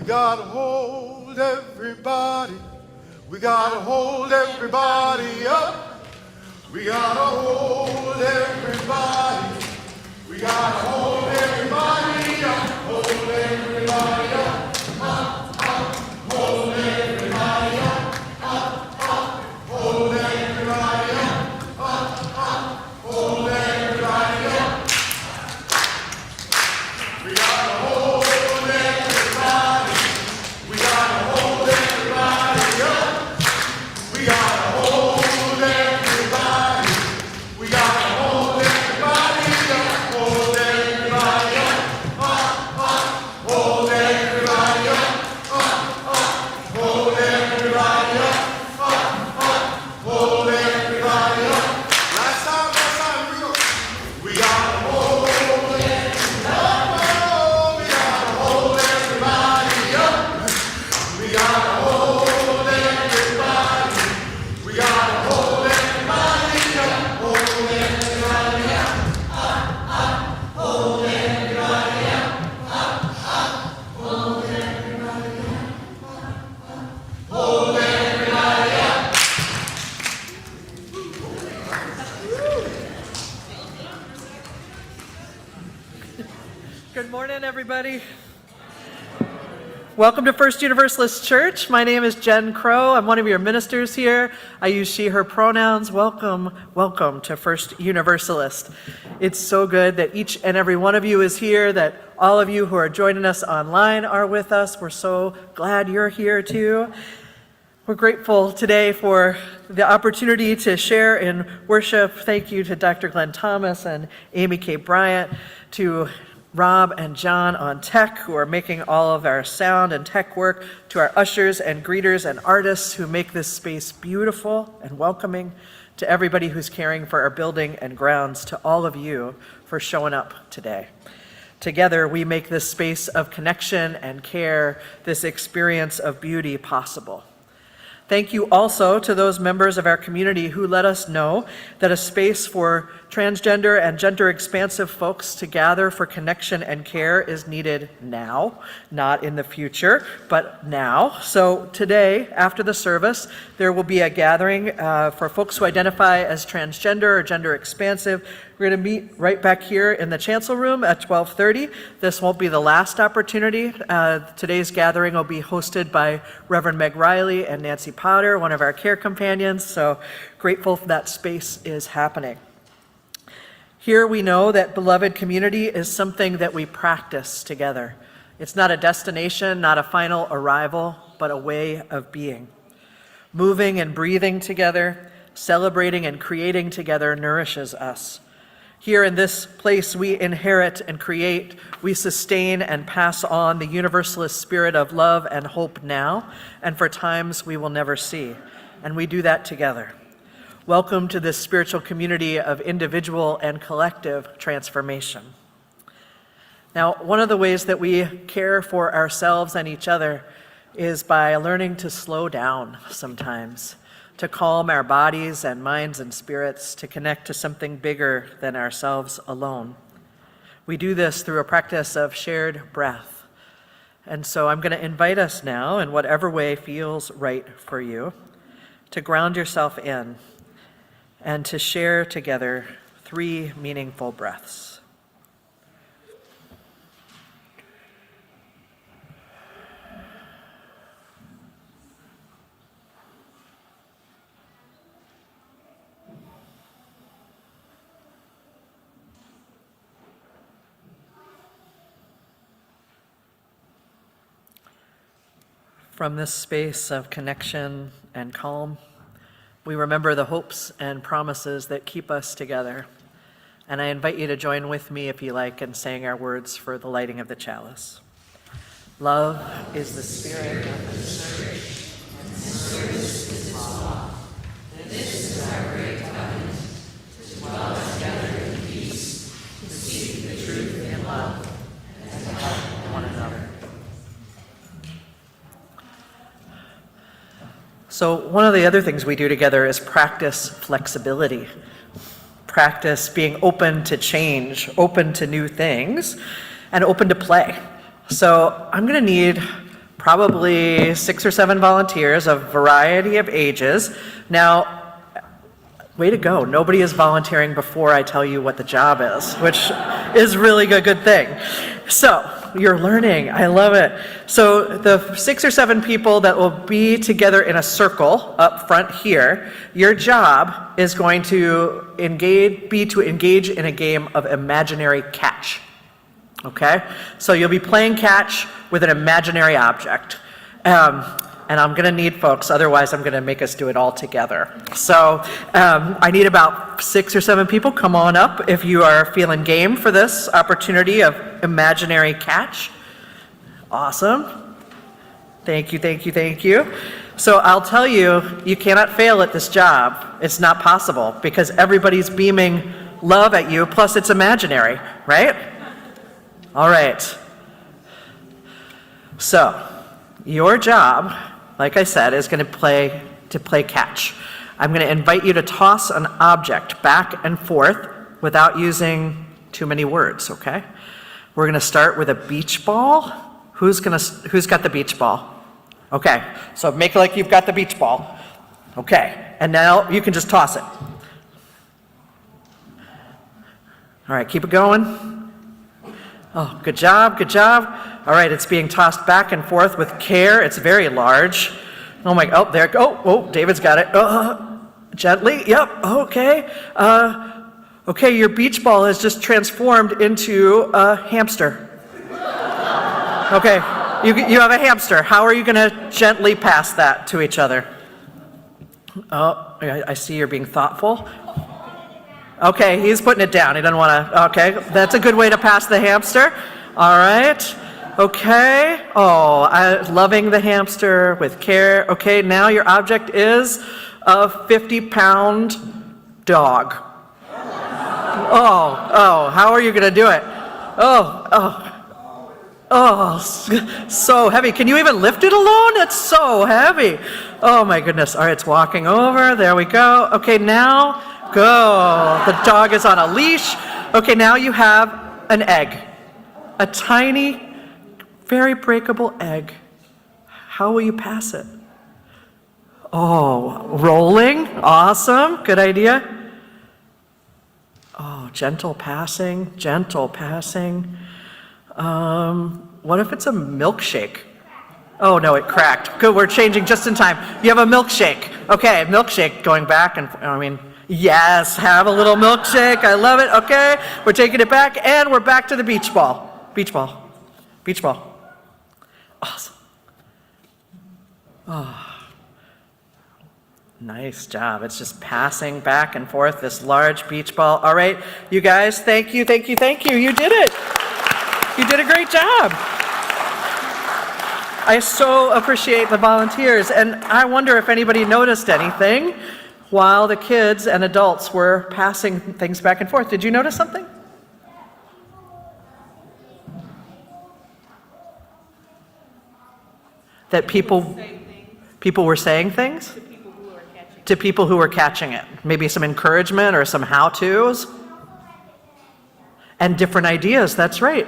We gotta hold everybody. We gotta hold everybody up. We gotta hold everybody. We gotta hold everybody up. Hold everybody up. Up, up. Hold everybody up. Up, up. Hold everybody up. Up, up. Hold everybody up. We gotta hold everybody. We gotta hold everybody up. We gotta hold everybody. We gotta hold everybody up. Hold everybody up. Up, up. Hold everybody up. Up, up. Hold everybody up. Up, up. Hold everybody up. Last time, here we go. We gotta hold everybody. We gotta hold everybody up. We gotta hold everybody. We gotta hold everybody up. Hold everybody up. Up, up. Hold everybody up. Up, up. Hold everybody up. Hold everybody up. Good morning, everybody. Welcome to First Universalist Church. My name is Jen Crow. I'm one of your ministers here. I use she, her pronouns. Welcome, welcome to First Universalist. It's so good that each and every one of you is here, that all of you who are joining us online are with us. We're so glad you're here too. We're grateful today for the opportunity to share in worship. Thank you to Dr. Glenn Thomas and Amy K. Bryant, to Rob and John on tech, who are making all of our sound and tech work, to our ushers and greeters and artists who make this space beautiful and welcoming, to everybody who's caring for our building and grounds, to all of you for showing up today. Together, we make this space of connection and care, this experience of beauty possible. Thank you also to those members of our community who let us know that a space for transgender and gender expansive folks to gather for connection and care is needed now, not in the future, but now. So today, after the service, there will be a gathering for folks who identify as transgender or gender expansive. We're going to meet right back here in the chancel room at 12:30. This won't be the last opportunity. Today's gathering will be hosted by Reverend Meg Riley and Nancy Potter, one of our care companions. So grateful that space is happening. Here we know that beloved community is something that we practice together. It's not a destination, not a final arrival, but a way of being. Moving and breathing together, celebrating and creating together nourishes us. Here in this place, we inherit and create, we sustain and pass on the universalist spirit of love and hope now, and for times we will never see. And we do that together. Welcome to this spiritual community of individual and collective transformation. Now, one of the ways that we care for ourselves and each other is by learning to slow down sometimes, to calm our bodies and minds and spirits, to connect to something bigger than ourselves alone. We do this through a practice of shared breath. And so I'm going to invite us now, in whatever way feels right for you, to ground yourself in and to share together 3 meaningful breaths. From this space of connection and calm, we remember the hopes and promises that keep us together. And I invite you to join with me, if you like, in saying our words for the lighting of the chalice. Love is the spirit of the church, and service is its law. And this is our great covenant, to dwell together in peace, to seek the truth in love, and to help one another. So one of the other things we do together is practice flexibility. Practice being open to change, open to new things, and open to play. So I'm going to need probably 6 or 7 volunteers, a variety of ages. Now, way to go. Nobody is volunteering before I tell you what the job is, which is really a good thing. So, you're learning. I love it. So, the 6 or 7 people that will be together in a circle up front here, your job is going to engage in a game of imaginary catch. Okay? So, you'll be playing catch with an imaginary object. And I'm going to need folks, otherwise I'm going to make us do it all together. So I need about 6 or 7 people. Come on up if you are feeling game for this opportunity of imaginary catch. Awesome. Thank you, thank you, thank you. So I'll tell you, you cannot fail at this job. It's not possible because everybody's beaming love at you, plus it's imaginary, right? All right. So your job, like I said, is going to play catch. I'm going to invite you to toss an object back and forth without using too many words, okay? We're going to start with a beach ball. Who's got the beach ball? Okay, so make it like you've got the beach ball. Okay, and now you can just toss it. All right, keep it going. Oh, good job, good job. All right, it's being tossed back and forth with care. It's very large. Oh my, oh, there, oh, David's got it. Gently, yep, okay. Okay, your beach ball has just transformed into a hamster. Okay, you have a hamster. How are you gonna gently pass that to each other? Oh, I see you're being thoughtful. Okay, he's putting it down. He doesn't wanna, okay, that's a good way to pass the hamster. All right. Okay. Oh, loving the hamster with care. Okay, now your object is a 50-pound dog. Oh, how are you going to do it? Oh, so heavy. Can you even lift it alone? It's so heavy. Oh my goodness. All right, it's walking over. There we go. Okay, now go. The dog is on a leash. Okay, now you have an egg. A tiny, very breakable egg. How will you pass it? Oh, rolling. Awesome. Good idea. Oh, gentle passing, gentle passing. What if it's a milkshake? Oh, no, it cracked. Good, we're changing just in time. You have a milkshake. Okay, milkshake going back and, yes, have a little milkshake. I love it. Okay, we're taking it back and we're back to the beach ball. Beach ball. Beach ball. Awesome. Oh. Nice job. It's just passing back and forth this large beach ball. All right, you guys, thank you, thank you, thank you. You did it. You did a great job. I so appreciate the volunteers, and I wonder if anybody noticed anything while the kids and adults were passing things back and forth. Did you notice something? That people were saying things to people who were catching it. Maybe some encouragement or some how-tos. And different ideas, that's right.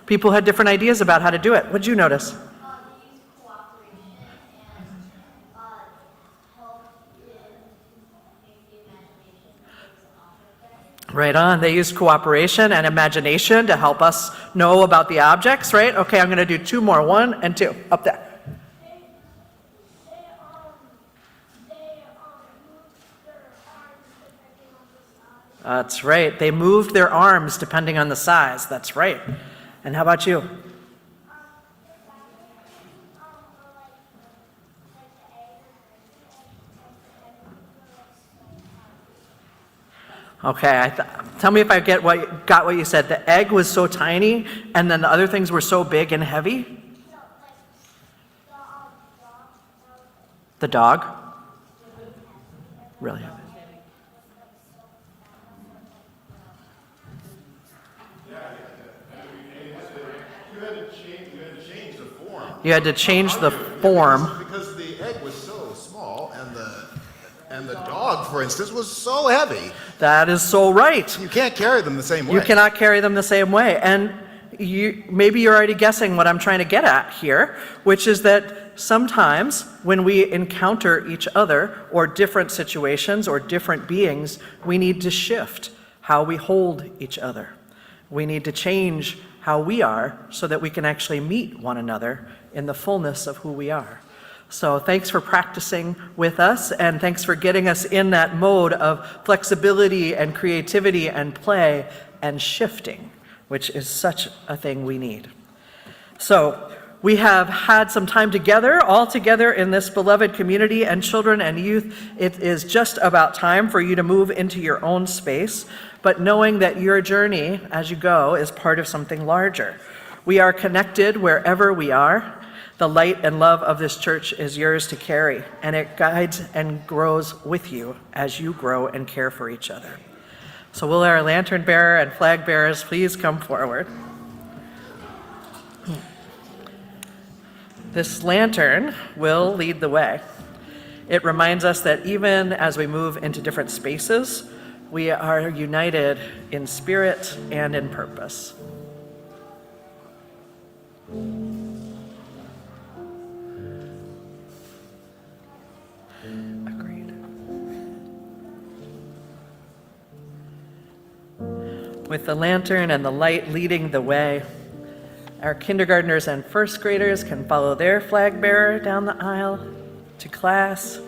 People had different ideas about how to do it. What did you notice? Right on. They used cooperation and imagination to help us know about the objects, right? Okay, I'm going to do 2 more. 1 and 2. Up there. That's right. They moved their arms depending on the size. That's right. And how about you? Okay, tell me if I got what you said. The egg was so tiny, and then the other things were so big and heavy? The dog? Really heavy. You had to change the form. Because the egg was so small, and the dog, for instance, was so heavy. That is so right. You can't carry them the same way. You cannot carry them the same way. And maybe you're already guessing what I'm trying to get at here, which is that sometimes when we encounter each other or different situations or different beings, we need to shift how we hold each other. We need to change how we are so that we can actually meet one another in the fullness of who we are. So thanks for practicing with us, and thanks for getting us in that mode of flexibility and creativity and play and shifting, which is such a thing we need. So we have had some time together, all together in this beloved community, and children and youth, it is just about time for you to move into your own space, but knowing that your journey as you go is part of something larger. We are connected wherever we are. The light and love of this church is yours to carry, and it guides and grows with you as you grow and care for each other. So will our lantern bearer and flag bearers please come forward? This lantern will lead the way. It reminds us that even as we move into different spaces, we are united in spirit and in purpose. Agreed. With the lantern and the light leading the way, our kindergartners and first graders can follow their flag bearer down the aisle to class.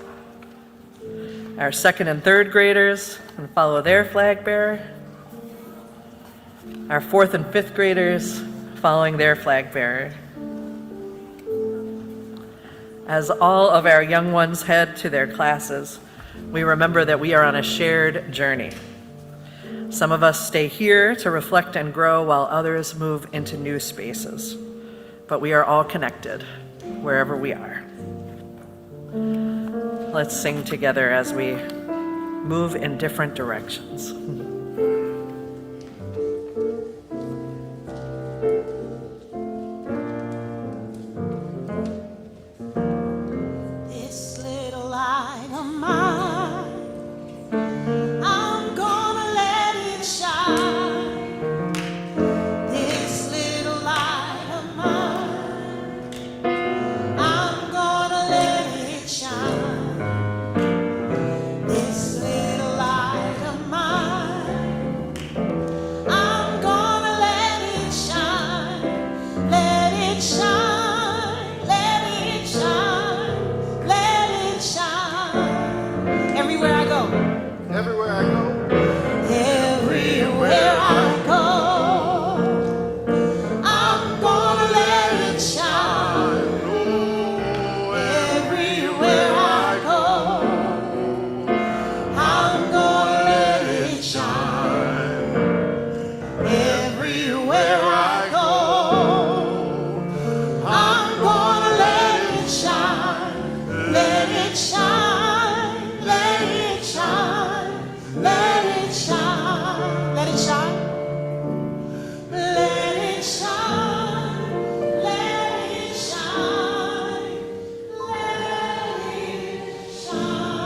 Our second and third graders can follow their flag bearer. Our fourth and fifth graders following their flag bearer. As all of our young ones head to their classes, we remember that we are on a shared journey. Some of us stay here to reflect and grow while others move into new spaces. But we are all connected wherever we are. Let's sing together as we move in different directions. This little light of mine, I'm gonna let it shine. This little light of mine, I'm gonna let it shine. This little light of mine, I'm gonna let it shine. Let it shine, let it shine, let it shine. Everywhere I go. Everywhere I go, Everywhere I go, I'm gonna let it shine. Everywhere I go, I'm gonna let it shine. Everywhere I go, I'm gonna let it shine. Let it shine, let it shine, let it shine, let it shine. Let it shine, let it shine, let it shine.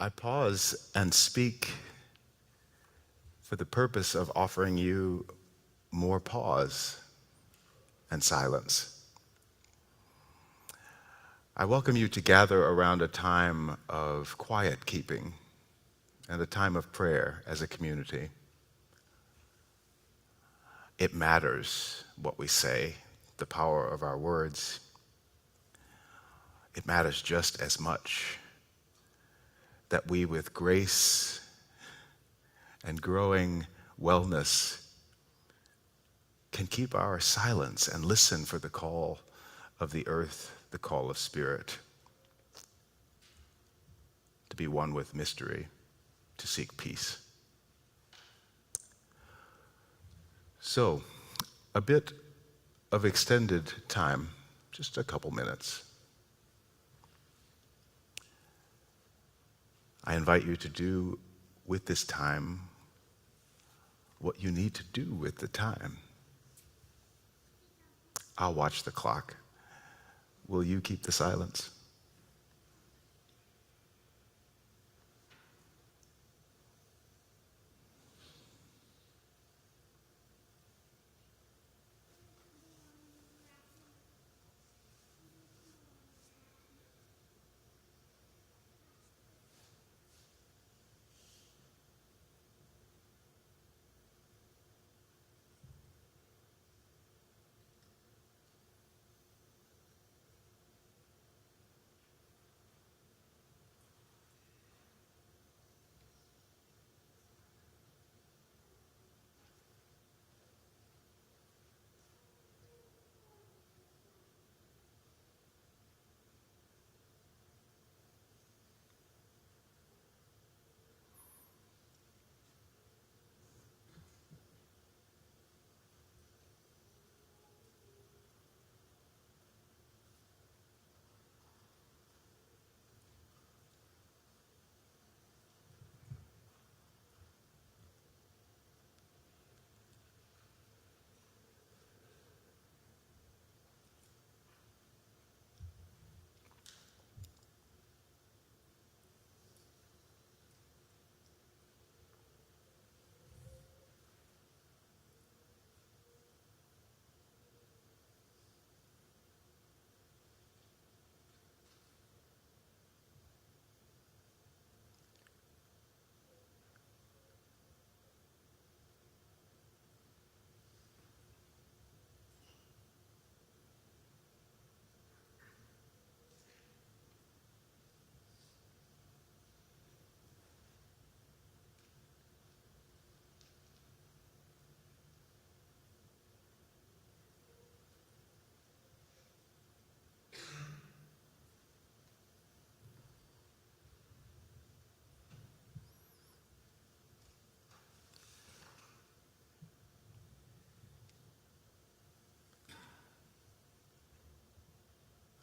I pause and speak for the purpose of offering you more pause and silence. I welcome you to gather around a time of quiet keeping and a time of prayer as a community. It matters what we say, the power of our words. It matters just as much that we, with grace and growing wellness, can keep our silence and listen for the call of the earth, the call of spirit. to be one with mystery, to seek peace. So, a bit of extended time, just a couple minutes. I invite you to do with this time what you need to do with the time. I'll watch the clock. Will you keep the silence?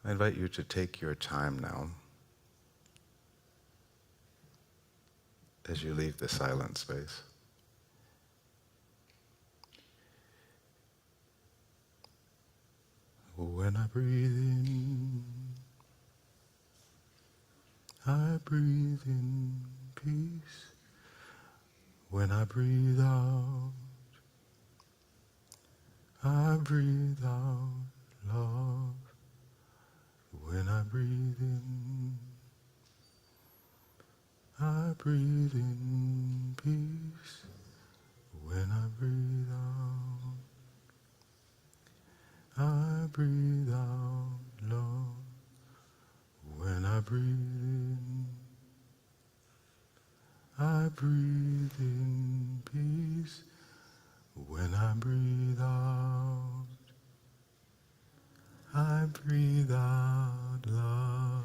I invite you to take your time now as you leave the silent space. When I breathe in, I breathe in peace. When I breathe out, I breathe out love. When I breathe in, I breathe in peace. When I breathe out, I breathe out love. When I breathe in, I breathe in peace. When I breathe out, I breathe out love.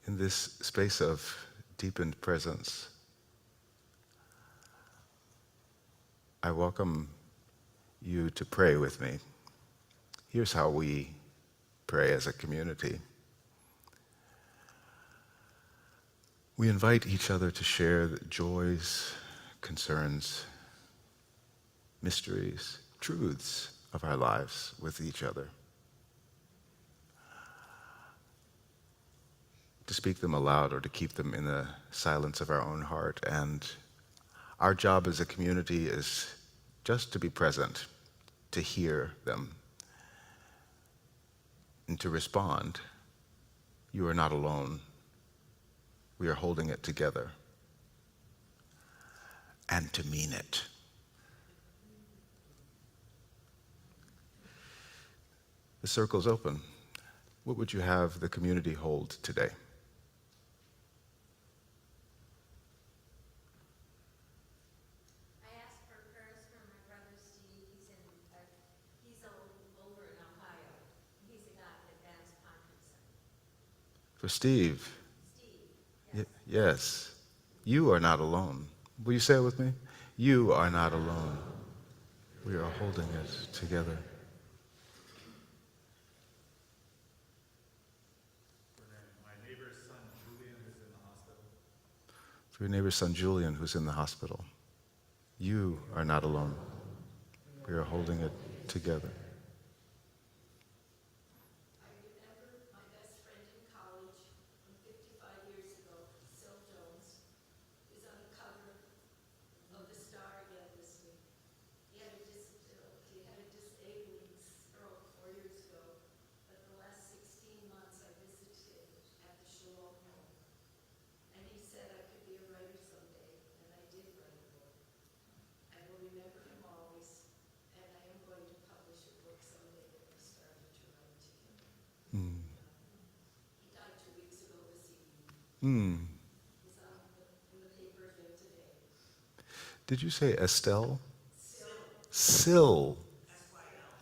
In this space of deepened presence, I welcome you to pray with me. Here's how we pray as a community. We invite each other to share the joys, concerns, mysteries, truths of our lives with each other. To speak them aloud or to keep them in the silence of our own heart. And our job as a community is just to be present, to hear them, and to respond. You are not alone. We are holding it together. And to mean it. The circle's open. What would you have the community hold today? I asked for prayers for my brother Steve. He's in For Steve. Yes. You are not alone. Will you say it with me? You are not alone. We are holding it together. For your neighbor's son Julian, who's in the hospital. You are not alone. We are holding it together. I remember my best friend in college from 55 years ago, Sil Jones, is on the cover of the Star again this week. He had a disabling stroke 4 years ago, but the last 16 months I visited him at the Shalom home. And he said I could be a writer someday, and I did write a book. I will remember him always, and I am going to publish a book someday that I started to write together. He died 2 weeks ago this evening. He's in the paper again today. Did you say Estelle? Sil. Syl.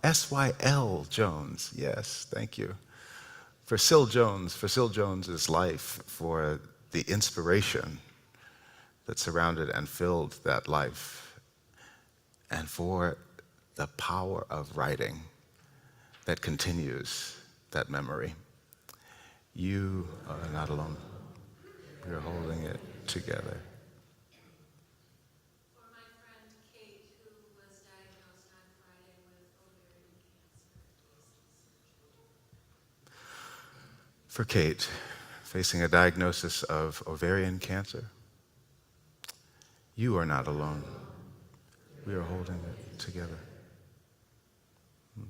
S-Y-L Jones. Yes, thank you. For Syl Jones's life, for the inspiration that surrounded and filled that life, and for the power of writing that continues that memory. You are not alone. We're holding it together. For my friend Kate, who was diagnosed on Friday with ovarian cancer. For Kate, facing a diagnosis of ovarian cancer, you are not alone. We are holding it together. My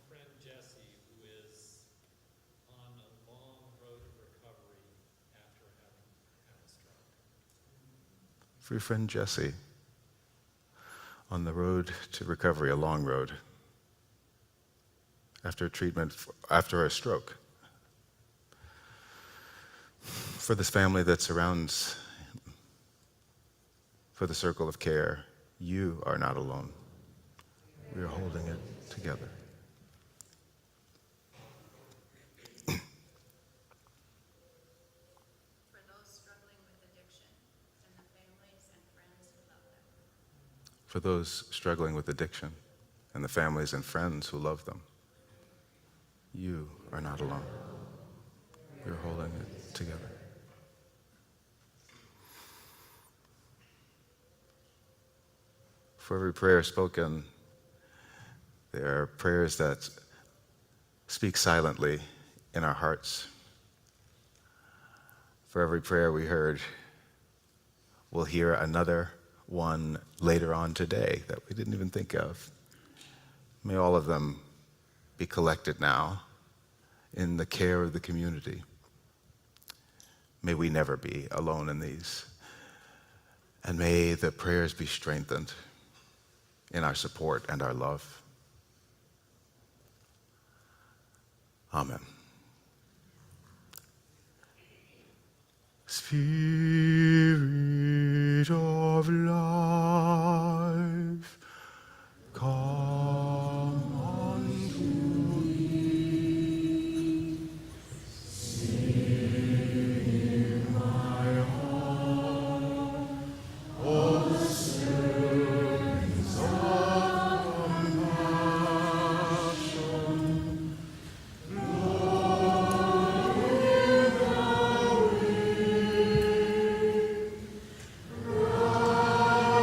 friend Jesse, who is on a long road of recovery after having had a stroke. For your friend Jesse, on the road to recovery, a long road, after treatment, after a stroke. For this family that surrounds, for the circle of care, you are not alone. We are holding it together. For those struggling with addiction and the families and friends who love them. For those struggling with addiction and the families and friends who love them, you are not alone. We are holding it together. For every prayer spoken, there are prayers that speak silently in our hearts. For every prayer we heard, we'll hear another one later on today that we didn't even think of. May all of them be collected now in the care of the community. May we never be alone in these. And may the prayers be strengthened in our support and our love. Amen. Spirit of life, come unto me. Sing my heart, all the streams of compassion. Lord,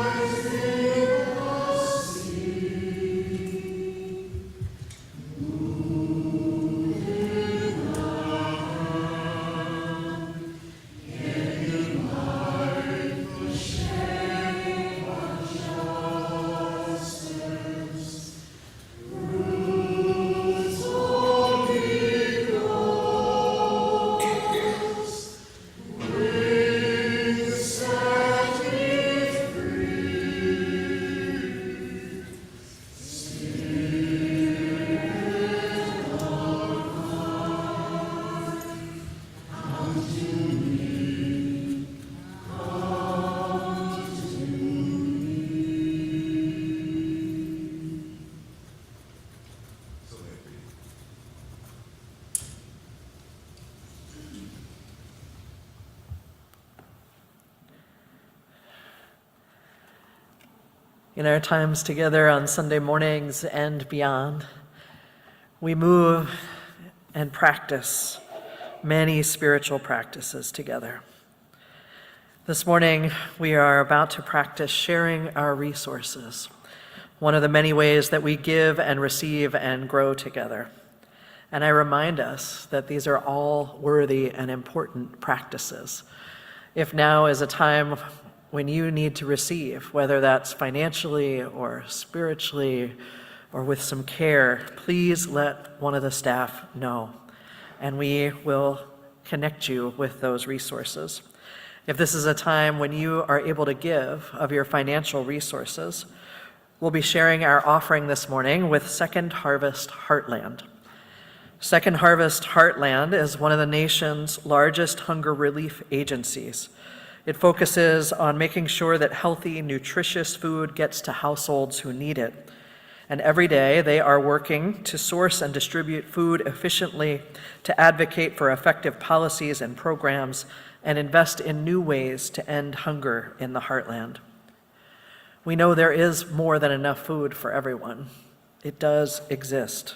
In our times together on Sunday mornings and beyond, we move and practice many spiritual practices together. This morning, we are about to practice sharing our resources, one of the many ways that we give and receive and grow together. And I remind us that these are all worthy and important practices. If now is a time when you need to receive, whether that's financially or spiritually or with some care, please let one of the staff know, and we will connect you with those resources. If this is a time when you are able to give of your financial resources, we'll be sharing our offering this morning with Second Harvest Heartland. Second Harvest Heartland is one of the nation's largest hunger relief agencies. It focuses on making sure that healthy, nutritious food gets to households who need it. And every day they are working to source and distribute food efficiently, to advocate for effective policies and programs, and invest in new ways to end hunger in the heartland. We know there is more than enough food for everyone. It does exist.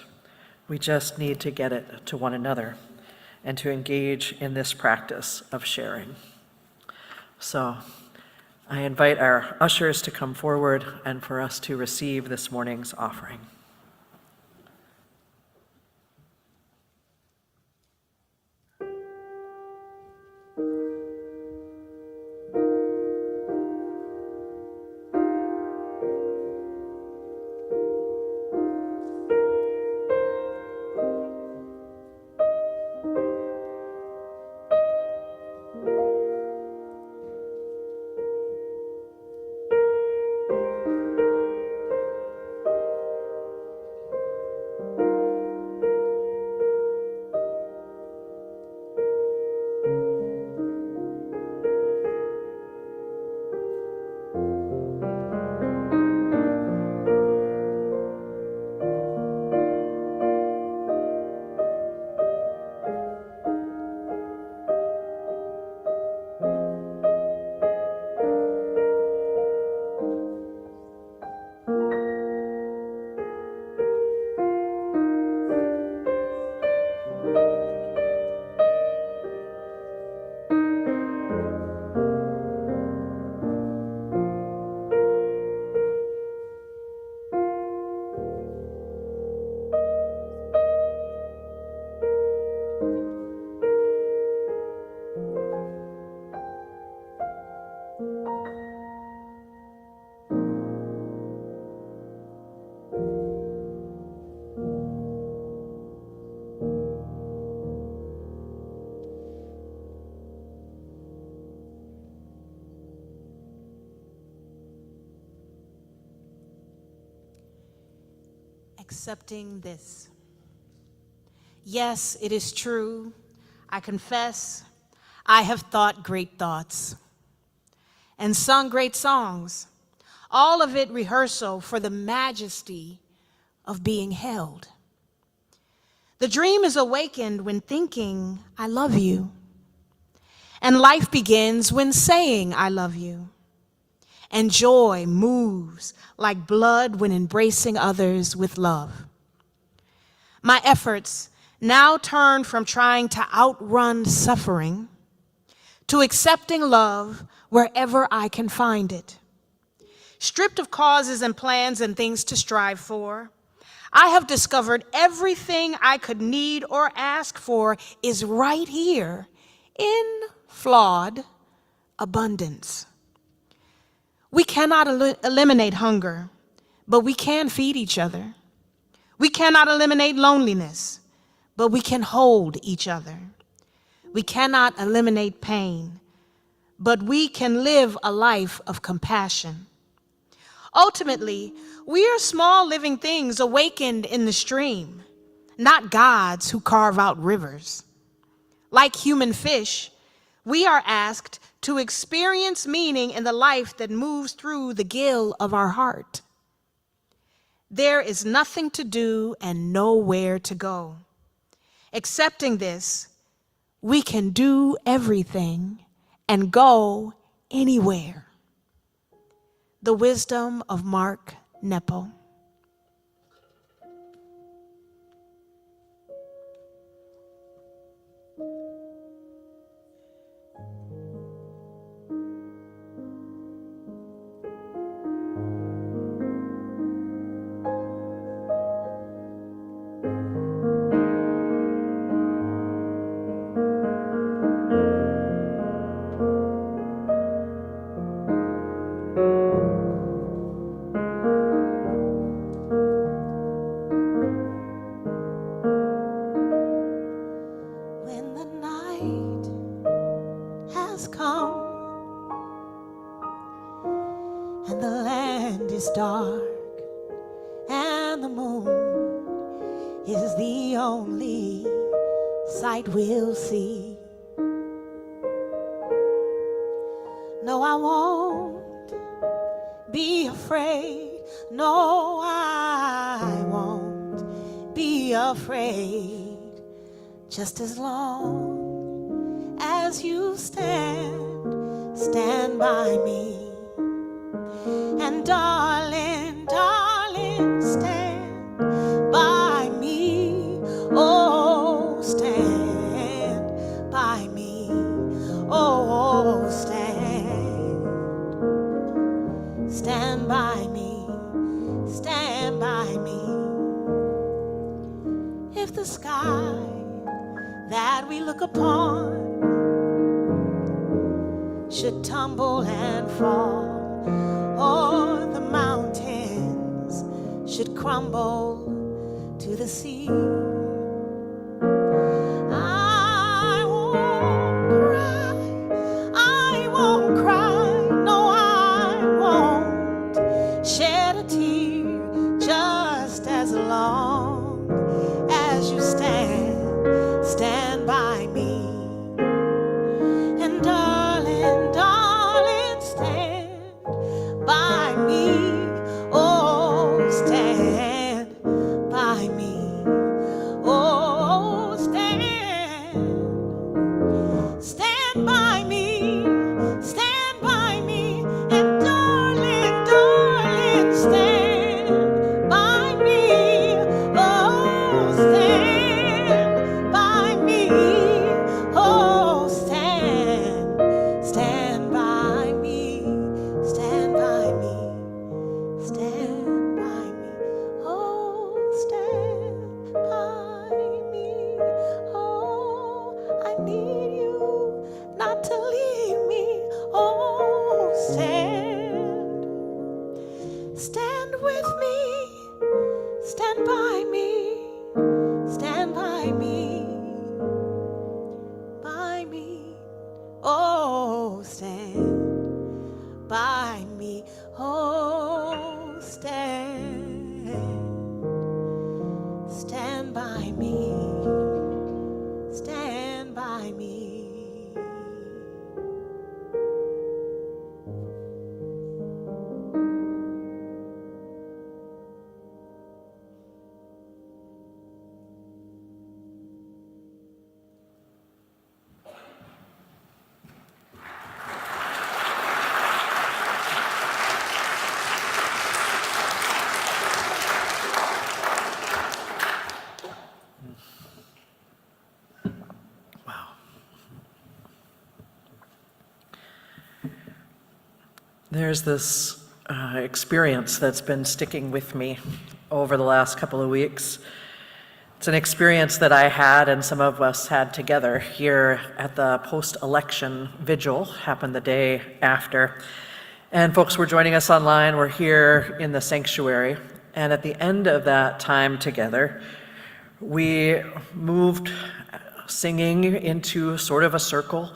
We just need to get it to one another and to engage in this practice of sharing. So I invite our ushers to come forward and for us to receive this morning's offering. Accepting this. Yes, it is true. I confess, I have thought great thoughts and sung great songs, all of it rehearsal for the majesty of being held. The dream is awakened when thinking, I love you. And life begins when saying, I love you. And joy moves like blood when embracing others with love. My efforts now turn from trying to outrun suffering to accepting love wherever I can find it. Stripped of causes and plans and things to strive for, I have discovered everything I could need or ask for is right here in flawed abundance. We cannot eliminate hunger, but we can feed each other. We cannot eliminate loneliness, but we can hold each other. We cannot eliminate pain, but we can live a life of compassion. Ultimately, we are small living things awakened in the stream, not gods who carve out rivers. Like human fish, we are asked to experience meaning in the life that moves through the gill of our heart. There is nothing to do and nowhere to go. Accepting this, we can do everything and go anywhere. The Wisdom of Mark Nepo. When the night has come and the land is dark and the moon is the only sight we'll see. No, I won't be afraid. No, I won't be afraid. Just as long as you stand by me. And darling, darling, stand by me. Oh, stand by me. Oh, stand by me. Stand by me. If the sky that we look upon should tumble and fall, or the mountains should crumble to the sea, I won't cry, no, I won't shed a tear, just as long as you stand by me. And darling, darling, stand by me. Oh, stand by me. Oh, stand by me. Stand by me. And darling, darling, stand by me. Oh, stand by me. Oh, stand by me. Stand by me. Stand by me. Oh, stand by me. Oh, I need you not to leave me. Oh, stand with me. Stand by me. Stand by me. By me. Oh, stand by me. Oh, stand by me. Stand by me. There's this experience that's been sticking with me over the last couple of weeks. It's an experience that I had and some of us had together here at the post-election vigil, happened the day after. And folks were joining us online, we're here in the sanctuary. And at the end of that time together, we moved singing into sort of a circle.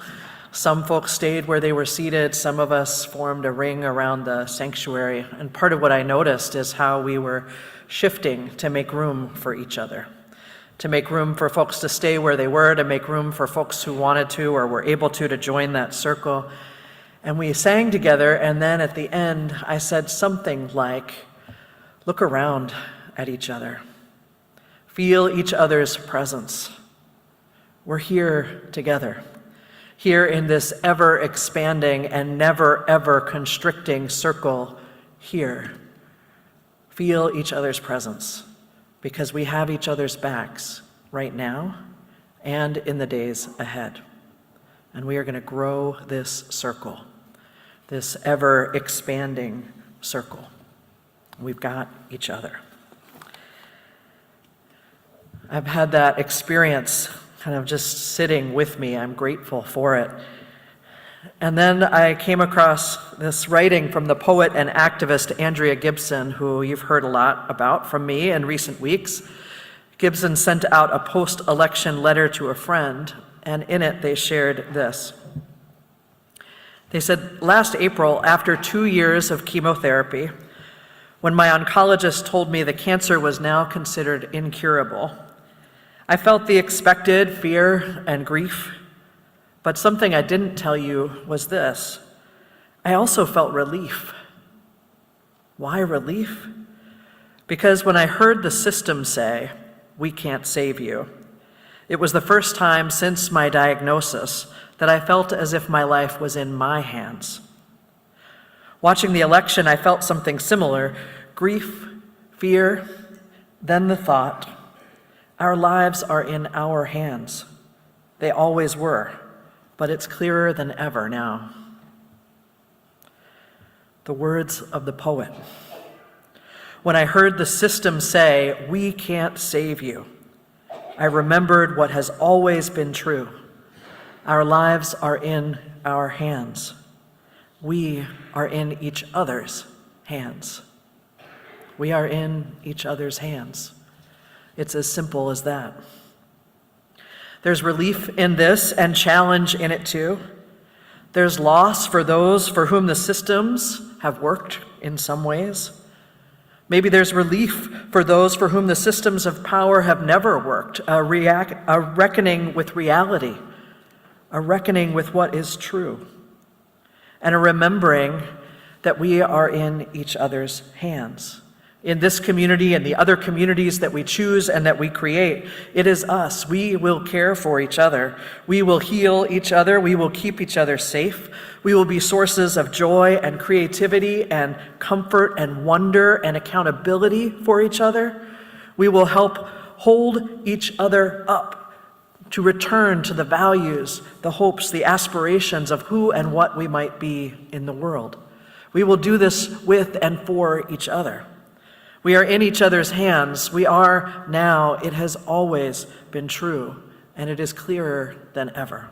Some folks stayed where they were seated. Some of us formed a ring around the sanctuary. And part of what I noticed is how we were shifting to make room for each other, to make room for folks to stay where they were, to make room for folks who wanted to or were able to join that circle. And we sang together, and then at the end, I said something like, look around at each other. Feel each other's presence. We're here together. Here in this ever-expanding and never-ever constricting circle here, feel each other's presence, because we have each other's backs right now and in the days ahead. And we are going to grow this circle, this ever-expanding circle. We've got each other. I've had that experience kind of just sitting with me. I'm grateful for it. And then I came across this writing from the poet and activist Andrea Gibson, who you've heard a lot about from me in recent weeks. Gibson sent out a post-election letter to a friend, and in it they shared this. They said, "Last April, after 2 years of chemotherapy, when my oncologist told me the cancer was now considered incurable, I felt the expected fear and grief, but something I didn't tell you was this. I also felt relief. Why relief? Because when I heard the system say, 'We can't save you,' it was the first time since my diagnosis that I felt as if my life was in my hands. Watching the election, I felt something similar: grief, fear, then the thought, our lives are in our hands. They always were, but it's clearer than ever now." The words of the poet. When I heard the system say, "We can't save you," I remembered what has always been true. Our lives are in our hands. We are in each other's hands. We are in each other's hands. It's as simple as that. There's relief in this and challenge in it too. There's loss for those for whom the systems have worked in some ways. Maybe there's relief for those for whom the systems of power have never worked, a reckoning with reality, a reckoning with what is true, and a remembering that we are in each other's hands. In this community and the other communities that we choose and that we create, it is us. We will care for each other. We will heal each other. We will keep each other safe. We will be sources of joy and creativity and comfort and wonder and accountability for each other. We will help hold each other up to return to the values, the hopes, the aspirations of who and what we might be in the world. We will do this with and for each other. We are in each other's hands. We are now. It has always been true, and it is clearer than ever.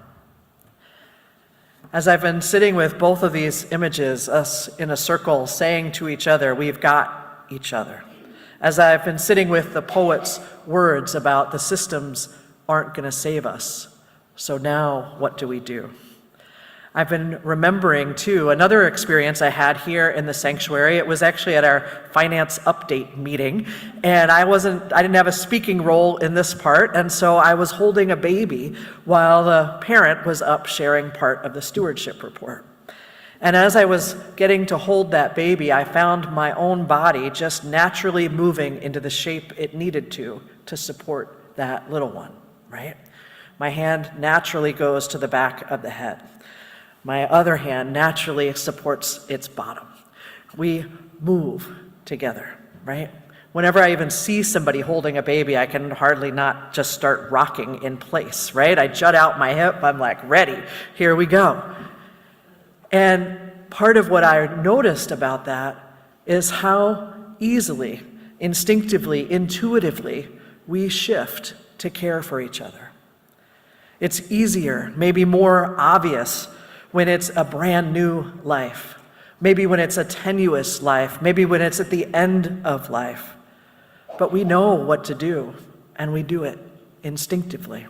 As I've been sitting with both of these images, us in a circle saying to each other, we've got each other. As I've been sitting with the poet's words about the systems aren't going to save us, so now what do we do? I've been remembering, too, another experience I had here in the sanctuary. It was actually at our finance update meeting, and I didn't have a speaking role in this part, and so I was holding a baby while the parent was up sharing part of the stewardship report. And as I was getting to hold that baby, I found my own body just naturally moving into the shape it needed to support that little one, right? My hand naturally goes to the back of the head. My other hand naturally supports its bottom. We move together, right? Whenever I even see somebody holding a baby, I can hardly not just start rocking in place, right? I jut out my hip, I'm like, ready, here we go. And part of what I noticed about that is how easily, instinctively, intuitively, we shift to care for each other. It's easier, maybe more obvious, when it's a brand new life, maybe when it's a tenuous life, maybe when it's at the end of life. But we know what to do, and we do it instinctively.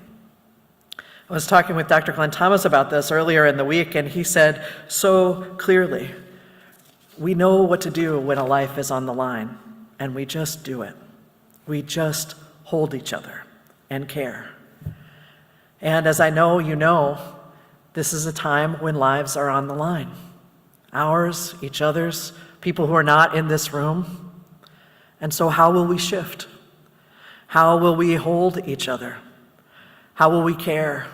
I was talking with Dr. Glenn Thomas about this earlier in the week, and he said so clearly, we know what to do when a life is on the line, and we just do it. We just hold each other and care. And as I know you know, this is a time when lives are on the line. Ours, each other's, people who are not in this room. And so how will we shift? How will we hold each other? How will we care?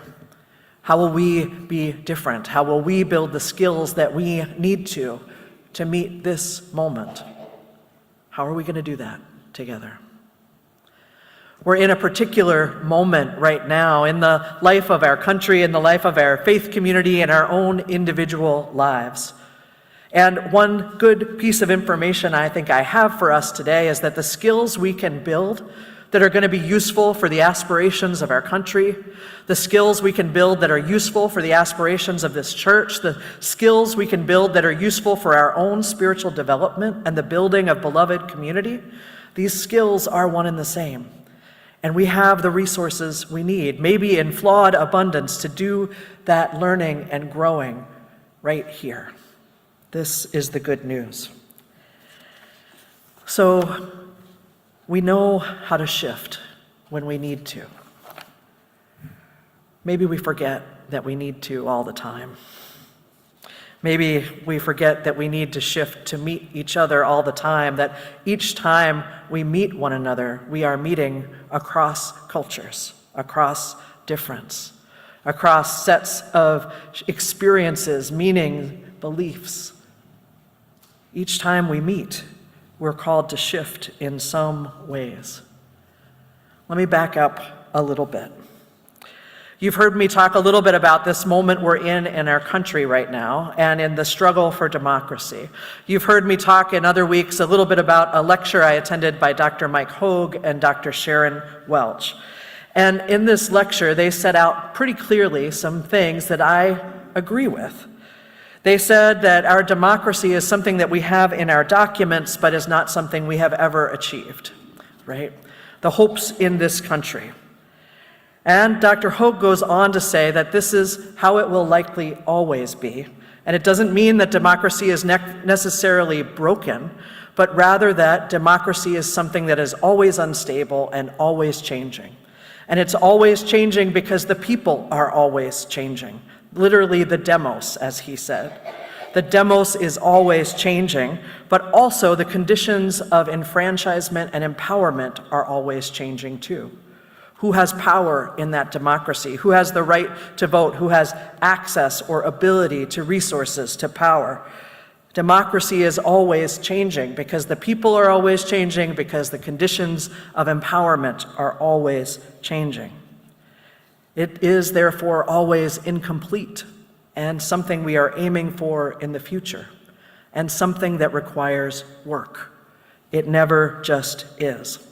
How will we be different? How will we build the skills that we need to to meet this moment. How are we going to do that together? We're in a particular moment right now in the life of our country, in the life of our faith community, in our own individual lives. And one good piece of information I think I have for us today is that the skills we can build that are going to be useful for the aspirations of our country, the skills we can build that are useful for the aspirations of this church, the skills we can build that are useful for our own spiritual development and the building of beloved community, these skills are one and the same. And we have the resources we need, maybe in flawed abundance, to do that learning and growing right here. This is the good news. So we know how to shift when we need to. Maybe we forget that we need to all the time. Maybe we forget that we need to shift to meet each other all the time, that each time we meet one another, we are meeting across cultures, across difference, across sets of experiences, meaning, beliefs. Each time we meet, we're called to shift in some ways. Let me back up a little bit. You've heard me talk a little bit about this moment we're in our country right now and in the struggle for democracy. You've heard me talk in other weeks a little bit about a lecture I attended by Dr. Mike Hogue and Dr. Sharon Welch. And in this lecture, they set out pretty clearly some things that I agree with. They said that our democracy is something that we have in our documents, but is not something we have ever achieved, right? The hopes in this country. And Dr. Hogue goes on to say that this is how it will likely always be. And it doesn't mean that democracy is necessarily broken, but rather that democracy is something that is always unstable and always changing. And it's always changing because the people are always changing. Literally the demos, as he said. The demos is always changing, but also the conditions of enfranchisement and empowerment are always changing too. Who has power in that democracy? Who has the right to vote? Who has access or ability to resources, to power? Democracy is always changing because the people are always changing, because the conditions of empowerment are always changing. It is therefore always incomplete and something we are aiming for in the future and something that requires work. It never just is.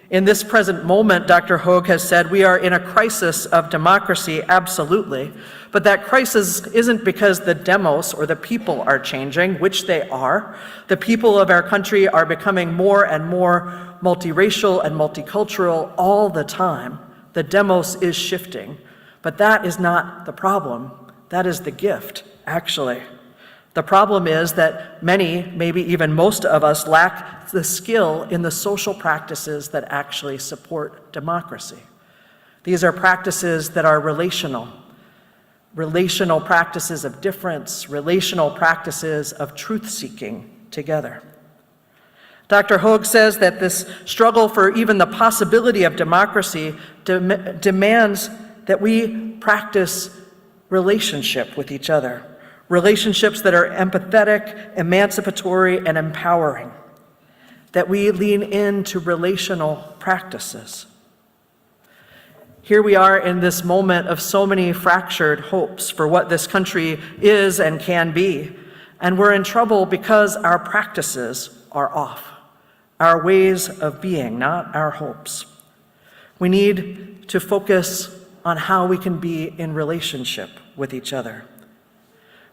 In this present moment, Dr. Hogue has said, we are in a crisis of democracy, absolutely, but that crisis isn't because the demos or the people are changing, which they are. The people of our country are becoming more and more multiracial and multicultural all the time. The demos is shifting, but that is not the problem. That is the gift, actually. The problem is that many, maybe even most of us, lack the skill in the social practices that actually support democracy. These are practices that are relational practices of difference, relational practices of truth-seeking together. Dr. Hogue says that this struggle for even the possibility of democracy demands that we practice relationship with each other. Relationships that are empathetic, emancipatory, and empowering. That we lean into relational practices. Here we are in this moment of so many fractured hopes for what this country is and can be, and we're in trouble because our practices are off. Our ways of being, not our hopes. We need to focus on how we can be in relationship with each other.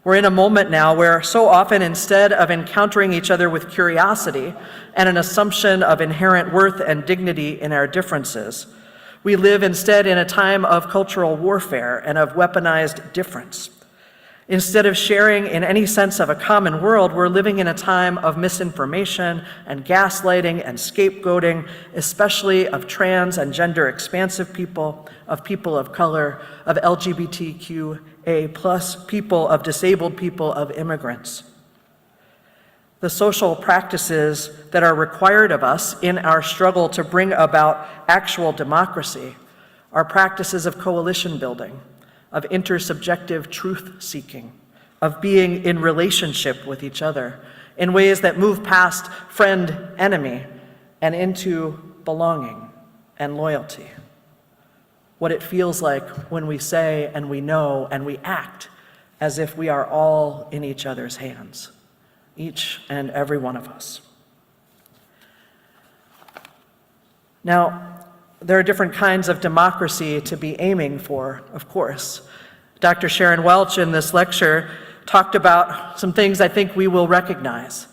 We're in a moment now where so often, instead of encountering each other with curiosity and an assumption of inherent worth and dignity in our differences, we live instead in a time of cultural warfare and of weaponized difference. Instead of sharing in any sense of a common world, we're living in a time of misinformation and gaslighting and scapegoating, especially of trans and gender expansive people of color, of LGBTQA+ people, of disabled people, of immigrants. The social practices that are required of us in our struggle to bring about actual democracy are practices of coalition building, of intersubjective truth-seeking, of being in relationship with each other in ways that move past friend-enemy and into belonging and loyalty. What it feels like when we say and we know and we act as if we are all in each other's hands, each and every one of us. Now, there are different kinds of democracy to be aiming for, of course. Dr. Sharon Welch in this lecture talked about some things I think we will recognize.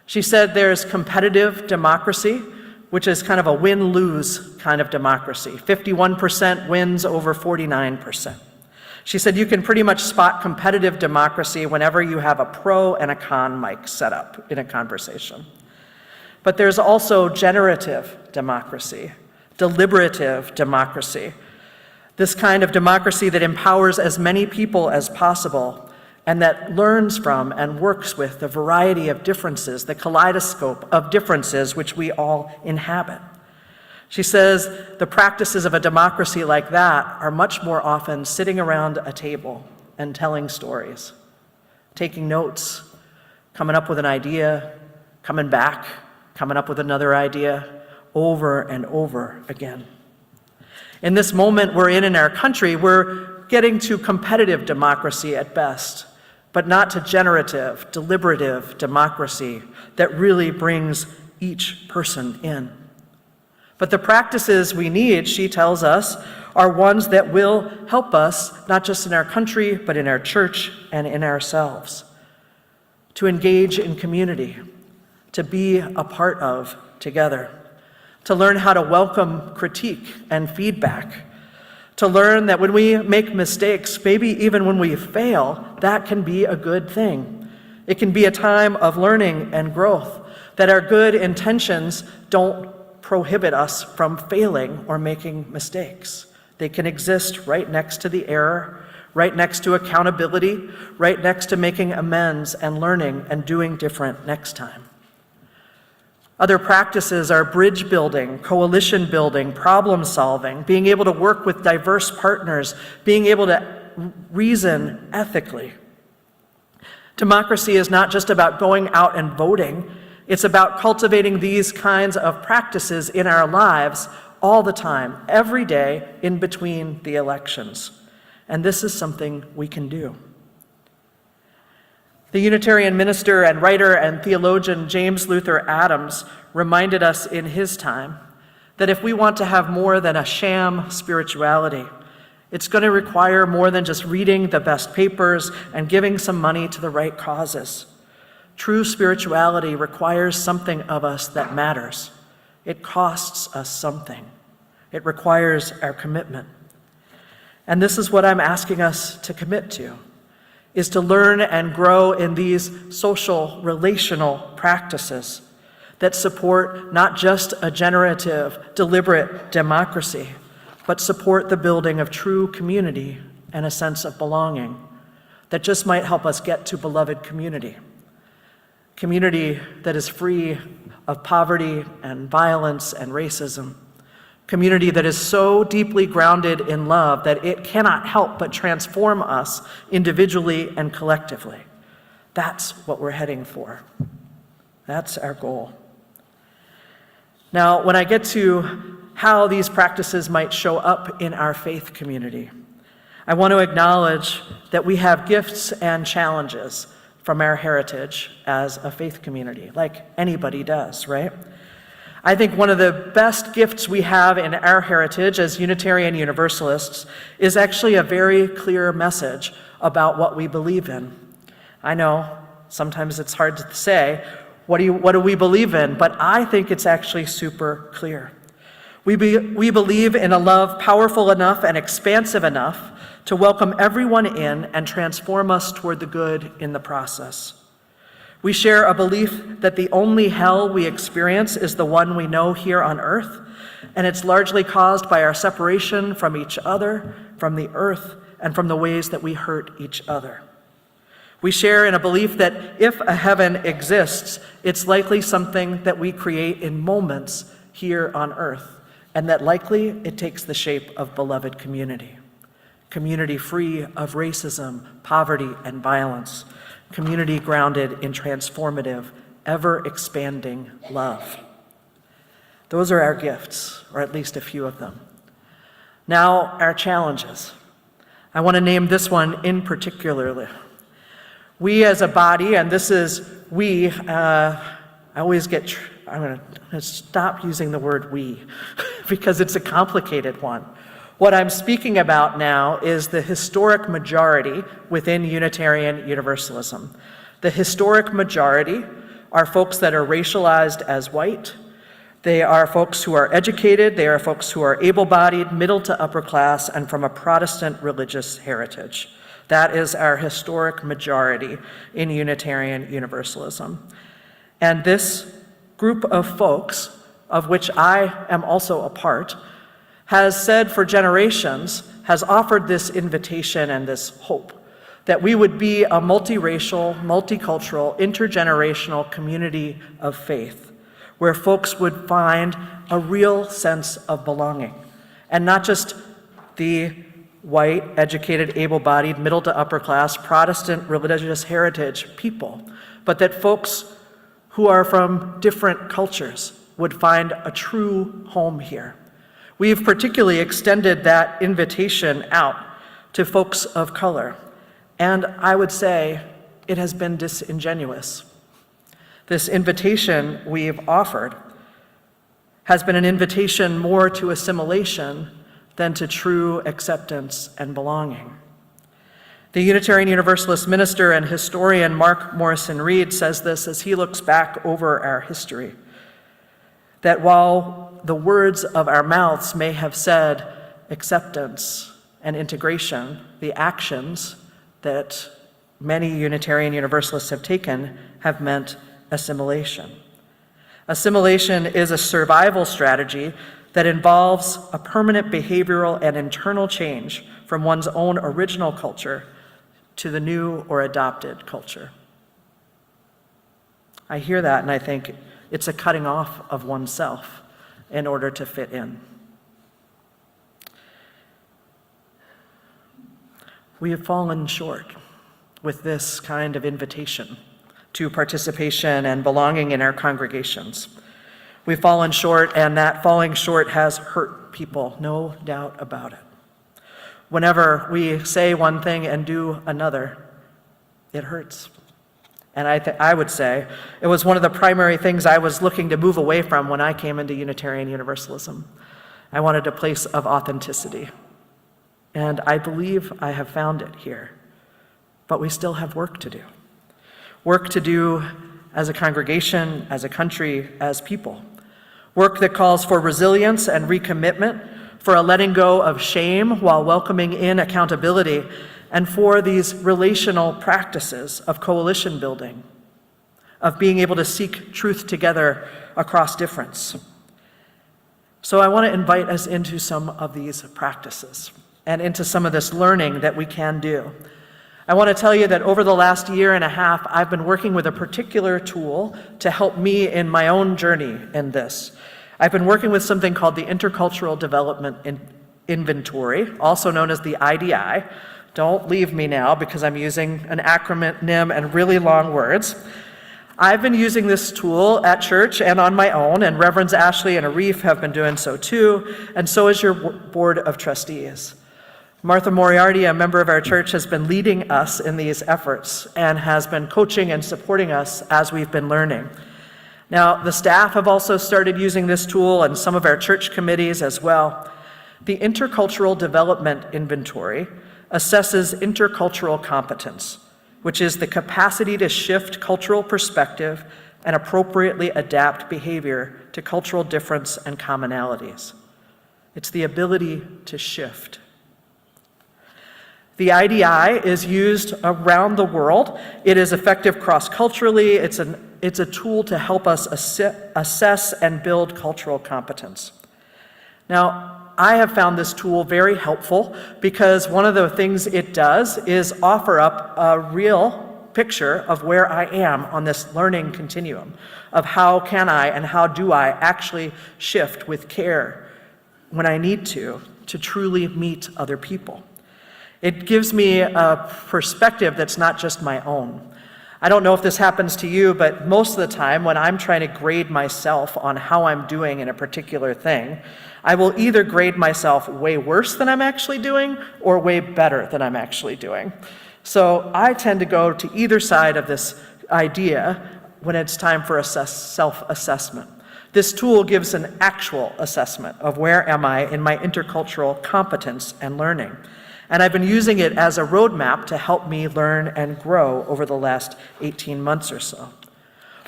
She said there's competitive democracy, which is kind of a win-lose kind of democracy. 51% wins over 49%. She said you can pretty much spot competitive democracy whenever you have a pro and a con mic set up in a conversation. But there's also generative democracy, deliberative democracy, this kind of democracy that empowers as many people as possible and that learns from and works with the variety of differences, the kaleidoscope of differences which we all inhabit. She says the practices of a democracy like that are much more often sitting around a table and telling stories, taking notes, coming up with an idea, coming back, coming up with another idea, over and over again. In this moment we're in our country, we're getting to competitive democracy at best, but not to generative, deliberative democracy that really brings each person in. But the practices we need, she tells us, are ones that will help us, not just in our country, but in our church and in ourselves. To engage in community, to be a part of together, to learn how to welcome critique and feedback, to learn that when we make mistakes, maybe even when we fail, that can be a good thing. It can be a time of learning and growth, that our good intentions don't prohibit us from failing or making mistakes. They can exist right next to the error, right next to accountability, right next to making amends and learning and doing different next time. Other practices are bridge building, coalition building, problem solving, being able to work with diverse partners, being able to reason ethically. Democracy is not just about going out and voting. It's about cultivating these kinds of practices in our lives all the time, every day in between the elections. And this is something we can do. The Unitarian minister and writer and theologian James Luther Adams reminded us in his time that if we want to have more than a sham spirituality, it's going to require more than just reading the best papers and giving some money to the right causes. True spirituality requires something of us that matters. It costs us something. It requires our commitment. And this is what I'm asking us to commit to, is to learn and grow in these social, relational practices that support not just a generative, deliberate democracy, but support the building of true community and a sense of belonging that just might help us get to beloved community. Community that is free of poverty and violence and racism. Community that is so deeply grounded in love that it cannot help but transform us individually and collectively. That's what we're heading for. That's our goal. Now, when I get to how these practices might show up in our faith community, I want to acknowledge that we have gifts and challenges from our heritage as a faith community, like anybody does, right? I think one of the best gifts we have in our heritage as Unitarian Universalists is actually a very clear message about what we believe in. I know sometimes it's hard to say, what do we believe in? But I think it's actually super clear. We believe in a love powerful enough and expansive enough to welcome everyone in and transform us toward the good in the process. We share a belief that the only hell we experience is the one we know here on earth, and it's largely caused by our separation from each other, from the earth, and from the ways that we hurt each other. We share in a belief that if a heaven exists, it's likely something that we create in moments here on earth, and that likely it takes the shape of beloved community. community free of racism, poverty, and violence, community grounded in transformative, ever-expanding love. Those are our gifts, or at least a few of them. Now, our challenges. I want to name this one in particular. We as a body, and this is we, I'm going to stop using the word we, because it's a complicated one. What I'm speaking about now is the historic majority within Unitarian Universalism. The historic majority are folks that are racialized as white. They are folks who are educated. They are folks who are able-bodied, middle to upper class, and from a Protestant religious heritage. That is our historic majority in Unitarian Universalism. And this group of folks, of which I am also a part, has said for generations, has offered this invitation and this hope that we would be a multiracial, multicultural, intergenerational community of faith, where folks would find a real sense of belonging, and not just the white, educated, able-bodied, middle to upper class, Protestant religious heritage people, but that folks who are from different cultures would find a true home here. We've particularly extended that invitation out to folks of color, and I would say it has been disingenuous. This invitation we've offered has been an invitation more to assimilation than to true acceptance and belonging. The Unitarian Universalist minister and historian Mark Morrison Reed says this as he looks back over our history, that while the words of our mouths may have said acceptance and integration, the actions that many Unitarian Universalists have taken have meant assimilation. Assimilation is a survival strategy that involves a permanent behavioral and internal change from one's own original culture to the new or adopted culture. I hear that and I think it's a cutting off of oneself in order to fit in. We have fallen short with this kind of invitation to participation and belonging in our congregations. We've fallen short, and that falling short has hurt people, no doubt about it. Whenever we say one thing and do another, it hurts. And I would say it was one of the primary things I was looking to move away from when I came into Unitarian Universalism. I wanted a place of authenticity. And I believe I have found it here. But we still have work to do. Work to do as a congregation, as a country, as people. Work that calls for resilience and recommitment, for a letting go of shame while welcoming in accountability, and for these relational practices of coalition building, of being able to seek truth together across difference. So I want to invite us into some of these practices and into some of this learning that we can do. I want to tell you that over the last year and a half, I've been working with a particular tool to help me in my own journey in this. I've been working with something called the Intercultural Development Inventory, also known as the IDI. Don't leave me now because I'm using an acronym and really long words. I've been using this tool at church and on my own, and Reverends Ashley and Arif have been doing so too, and so is your board of trustees. Martha Moriarty, a member of our church, has been leading us in these efforts and has been coaching and supporting us as we've been learning. Now, the staff have also started using this tool, and some of our church committees as well. The Intercultural Development Inventory assesses intercultural competence, which is the capacity to shift cultural perspective and appropriately adapt behavior to cultural difference and commonalities. It's the ability to shift. The IDI is used around the world. It is effective cross-culturally. It's a tool to help us assess and build cultural competence. Now, I have found this tool very helpful because one of the things it does is offer up a real picture of where I am on this learning continuum, of how can I and how do I actually shift with care when I need to truly meet other people. It gives me a perspective that's not just my own. I don't know if this happens to you, but most of the time when I'm trying to grade myself on how I'm doing in a particular thing, I will either grade myself way worse than I'm actually doing or way better than I'm actually doing. So I tend to go to either side of this idea when it's time for a self-assessment. This tool gives an actual assessment of where am I in my intercultural competence and learning. And I've been using it as a roadmap to help me learn and grow over the last 18 months or so.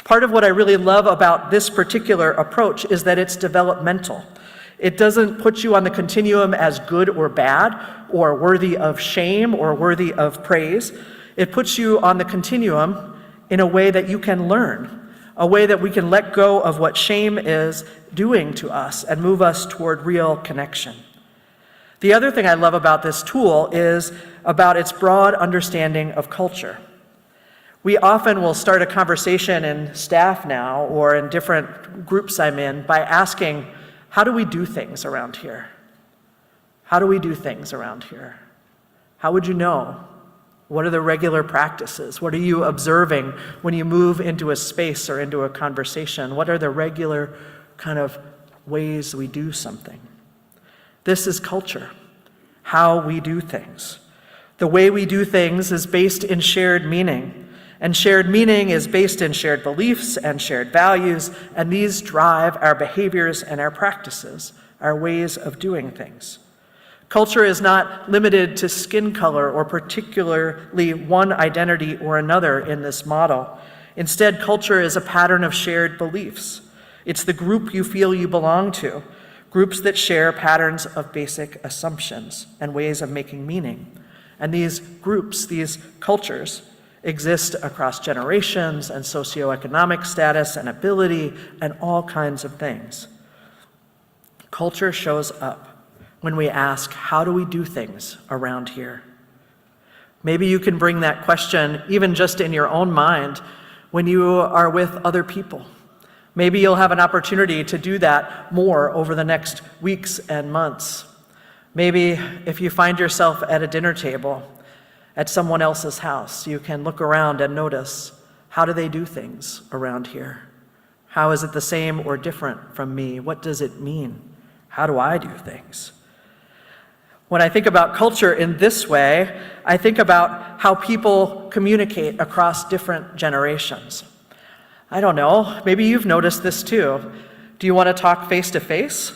Part of what I really love about this particular approach is that it's developmental. It doesn't put you on the continuum as good or bad, or worthy of shame or worthy of praise. It puts you on the continuum in a way that you can learn, a way that we can let go of what shame is doing to us and move us toward real connection. The other thing I love about this tool is about its broad understanding of culture. We often will start a conversation in staff now or in different groups I'm in by asking, how do we do things around here? How do we do things around here? How would you know? What are the regular practices? What are you observing when you move into a space or into a conversation? What are the regular kind of ways we do something? This is culture, how we do things. The way we do things is based in shared meaning, and shared meaning is based in shared beliefs and shared values, and these drive our behaviors and our practices, our ways of doing things. Culture is not limited to skin color or particularly one identity or another in this model. Instead, culture is a pattern of shared beliefs. It's the group you feel you belong to, groups that share patterns of basic assumptions and ways of making meaning. And these groups, these cultures, exist across generations and socioeconomic status and ability and all kinds of things. Culture shows up when we ask, how do we do things around here? Maybe you can bring that question, even just in your own mind, when you are with other people. Maybe you'll have an opportunity to do that more over the next weeks and months. Maybe if you find yourself at a dinner table at someone else's house, you can look around and notice, how do they do things around here? How is it the same or different from me? What does it mean? How do I do things? When I think about culture in this way, I think about how people communicate across different generations. I don't know, maybe you've noticed this too. Do you want to talk face to face?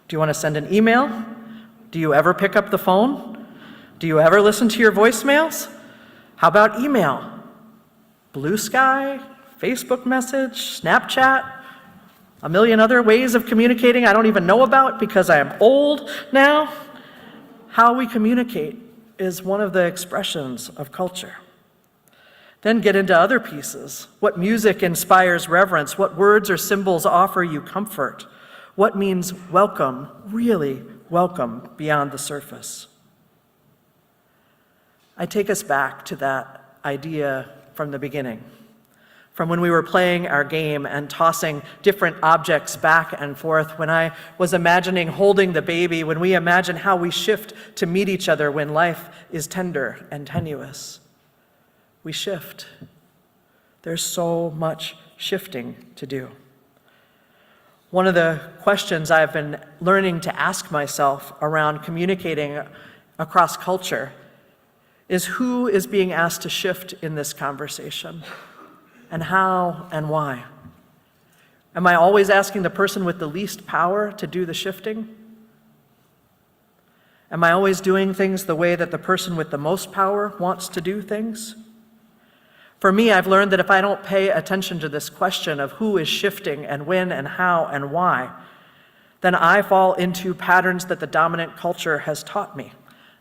Do you want to send an email? Do you ever pick up the phone? Do you ever listen to your voicemails? How about email? Blue Sky, Facebook message, Snapchat, a million other ways of communicating I don't even know about because I am old now. How we communicate is one of the expressions of culture. Then get into other pieces. What music inspires reverence? What words or symbols offer you comfort? What means welcome, really welcome, beyond the surface? I take us back to that idea from the beginning, from when we were playing our game and tossing different objects back and forth, when I was imagining holding the baby, when we imagine how we shift to meet each other when life is tender and tenuous. We shift. There's so much shifting to do. One of the questions I've been learning to ask myself around communicating across culture is, who is being asked to shift in this conversation? And how and why? Am I always asking the person with the least power to do the shifting? Am I always doing things the way that the person with the most power wants to do things? For me, I've learned that if I don't pay attention to this question of who is shifting and when and how and why, then I fall into patterns that the dominant culture has taught me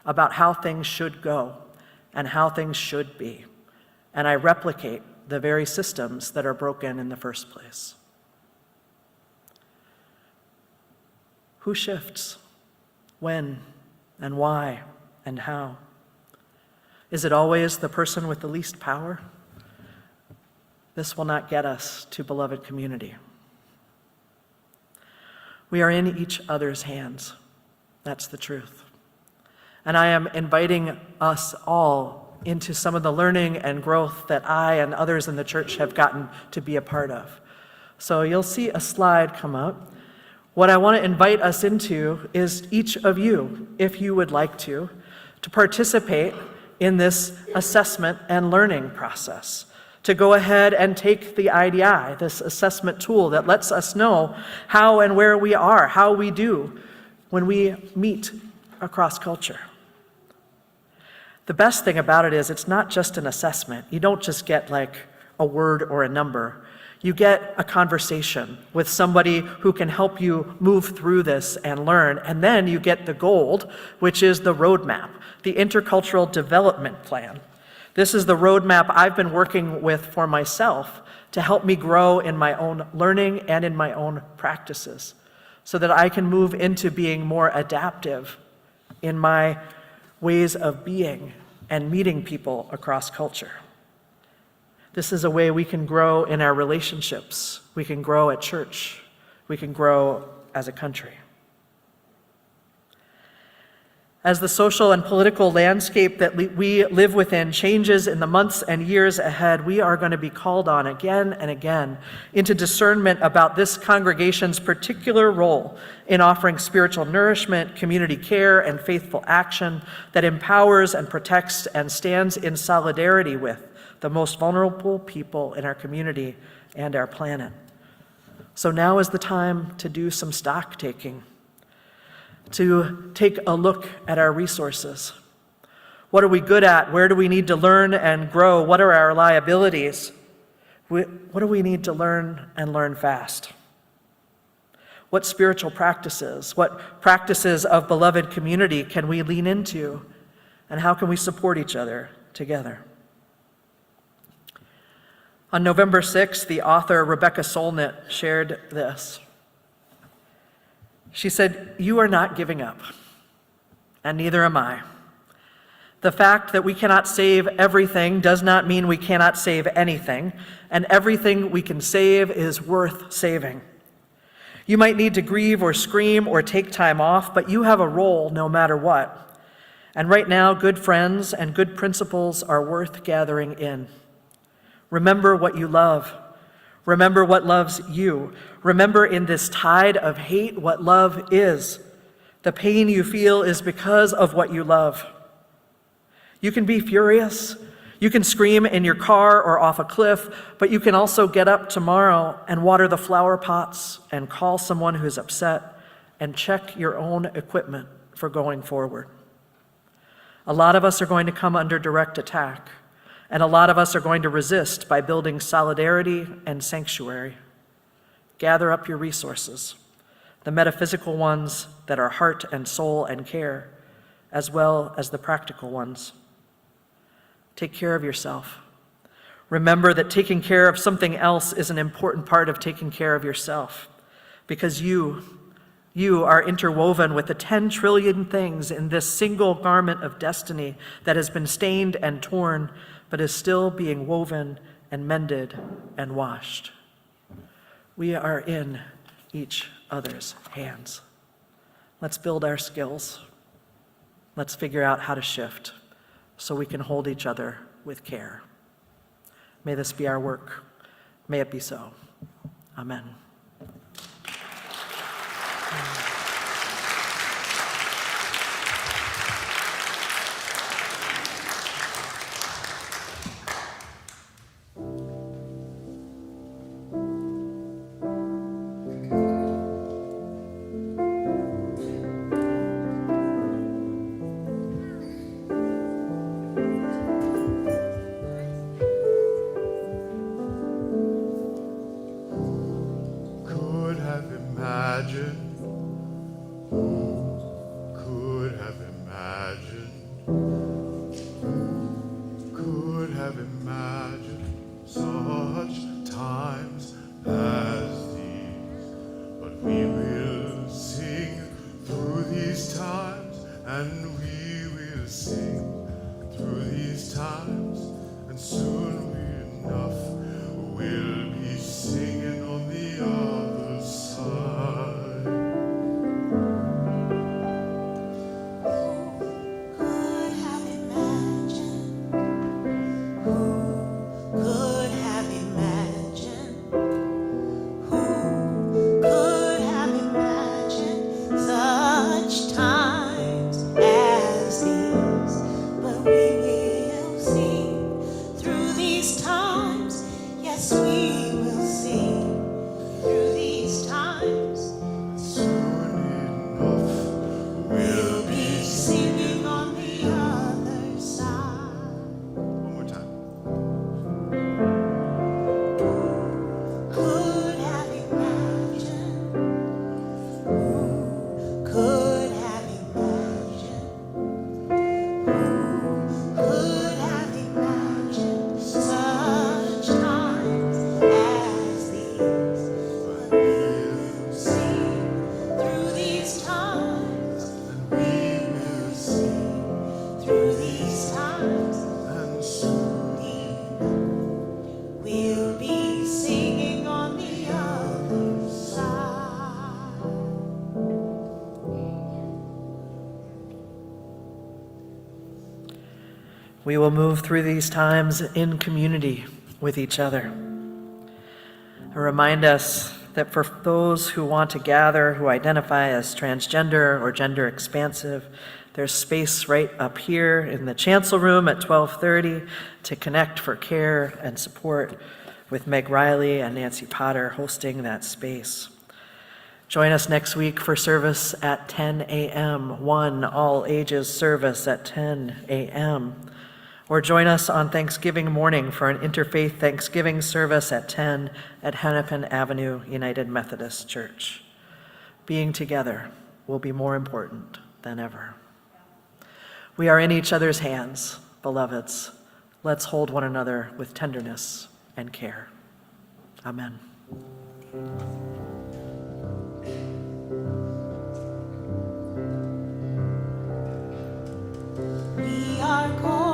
about how things should go and how things should be. And I replicate the very systems that are broken in the first place. Who shifts? When and why and how? Is it always the person with the least power? This will not get us to beloved community. We are in each other's hands. That's the truth. And I am inviting us all into some of the learning and growth that I and others in the church have gotten to be a part of. So you'll see a slide come up. What I want to invite us into is each of you, if you would like to participate in this assessment and learning process, to go ahead and take the IDI, this assessment tool that lets us know how and where we are, how we do when we meet across culture. The best thing about it is it's not just an assessment. You don't just get like a word or a number. You get a conversation with somebody who can help you move through this and learn. And then you get the gold, which is the roadmap, the Intercultural Development Plan. This is the roadmap I've been working with for myself to help me grow in my own learning and in my own practices so that I can move into being more adaptive in my ways of being and meeting people across culture. This is a way we can grow in our relationships. We can grow at church. We can grow as a country. As the social and political landscape that we live within changes in the months and years ahead, we are going to be called on again and again into discernment about this congregation's particular role in offering spiritual nourishment, community care, and faithful action that empowers and protects and stands in solidarity with the most vulnerable people in our community and our planet. So now is the time to do some stock taking, to take a look at our resources. What are we good at? Where do we need to learn and grow? What are our liabilities? What do we need to learn and learn fast? What spiritual practices, what practices of beloved community can we lean into? And how can we support each other together? On November 6th, the author Rebecca Solnit shared this. She said, "You are not giving up, and neither am I. The fact that we cannot save everything does not mean we cannot save anything, and everything we can save is worth saving. You might need to grieve or scream or take time off, but you have a role no matter what. And right now, good friends and good principles are worth gathering in. Remember what you love. Remember what loves you. Remember in this tide of hate what love is. The pain you feel is because of what you love. You can be furious. You can scream in your car or off a cliff, but you can also get up tomorrow and water the flower pots and call someone who's upset and check your own equipment for going forward. A lot of us are going to come under direct attack. And a lot of us are going to resist by building solidarity and sanctuary. Gather up your resources, the metaphysical ones that are heart and soul and care, as well as the practical ones. Take care of yourself. Remember that taking care of something else is an important part of taking care of yourself, because you are interwoven with the 10 trillion things in this single garment of destiny that has been stained and torn, but is still being woven and mended and washed. We are in each other's hands. Let's build our skills. Let's figure out how to shift so we can hold each other with care. May this be our work. May it be so. Amen. Could have imagined Yes, we will see through these times. We'll be singing on the other side. One more time. Could have imagined, could have imagined, could have imagined such times as these. But we'll see through these times, we will see through these times, and soon enough we'll be singing on the other side. We will move through these times in community with each other. And remind us that for those who want to gather, who identify as transgender or gender expansive, there's space right up here in the chancel room at 12:30 to connect for care and support, with Meg Riley and Nancy Potter hosting that space. Join us next week for service at 10 a.m., one all ages service at 10 a.m. Or join us on Thanksgiving morning for an interfaith Thanksgiving service at 10 at Hennepin Avenue United Methodist Church. Being together will be more important than ever. We are in each other's hands, beloveds. Let's hold one another with tenderness and care. Amen. We are going